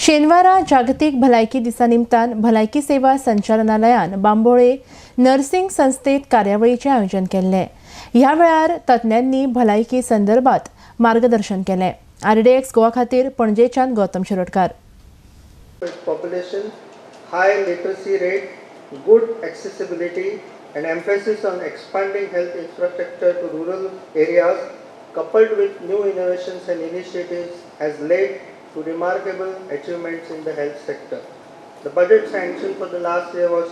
शेनवारा जागतीक भलायकी दिसा निमतान भलायकी सेवा संचालनालयान बांबोळे नर्सिंग संस्थेत कार्यावळीचें आयोजन केल्लें. ह्या वेळार तज्ञांनी भलायकी संदर्भात मार्गदर्शन केलें. RDX गोवा खातीर पणजेच्यान Gautam Shirodkar. Population, high literacy rate, good accessibility and emphasis on expanding health infrastructure to rural areas coupled with new innovations and initiatives has led to remarkable achievements in the health sector. The budget sanction for the last year was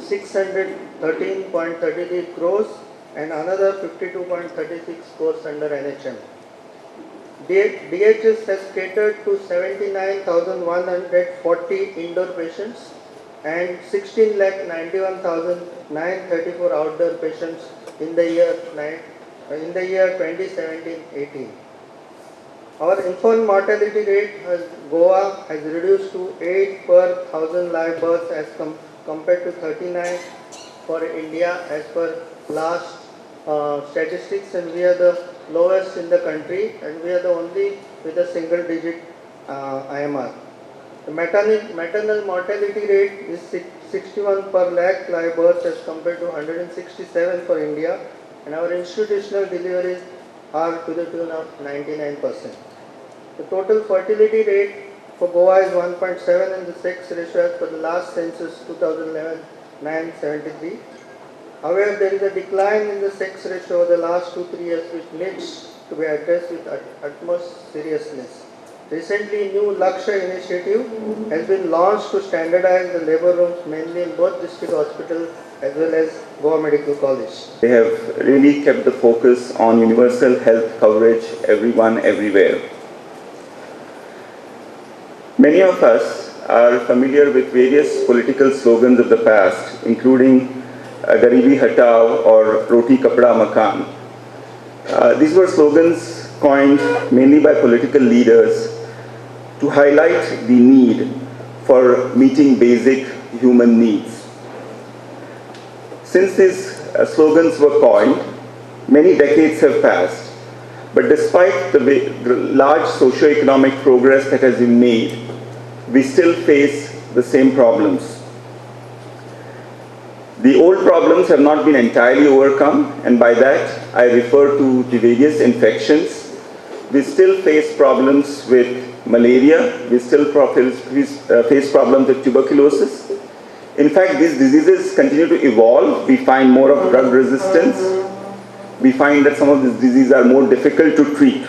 613.33 crores and another 52.36 crores under NHM. DHS has catered to 79,140 indoor patients and 16,91,934 outdoor patients in the year 2017-18. Our infant mortality rate Goa has reduced to 8 per 1,000 live births as compared to 39 for India as per last statistics, and we are the lowest in the country, and we are the only with a single digit IMR. The maternal mortality rate is 61 per lakh live births as compared to 167 for India, and our institutional deliveries are to the tune of 99%. The total fertility rate for Goa is 1.7 and the sex ratio as per the last census 2011 973. However, there is a decline in the sex ratio over the last 2-3 years which needs to be addressed with utmost seriousness. Recently, new Lakshya initiative has been launched to standardize the labor rooms mainly in both district hospitals as well as Goa Medical College. They have really kept the focus on universal health coverage, everyone, everywhere. Many of us are familiar with various political slogans of the past, including Garibi Hatao or Roti Kapda Makan. These were slogans coined mainly by political leaders to highlight the need for meeting basic human needs. Since these slogans were coined, many decades have passed, but despite the large socio-economic progress that has been made, we still face the same problems. The old problems have not been entirely overcome, and by that I refer to the various infections. We still face problems with malaria, we still face problems with tuberculosis. In fact, these diseases continue to evolve. We find more of drug resistance. We find that some of these diseases are more difficult to treat.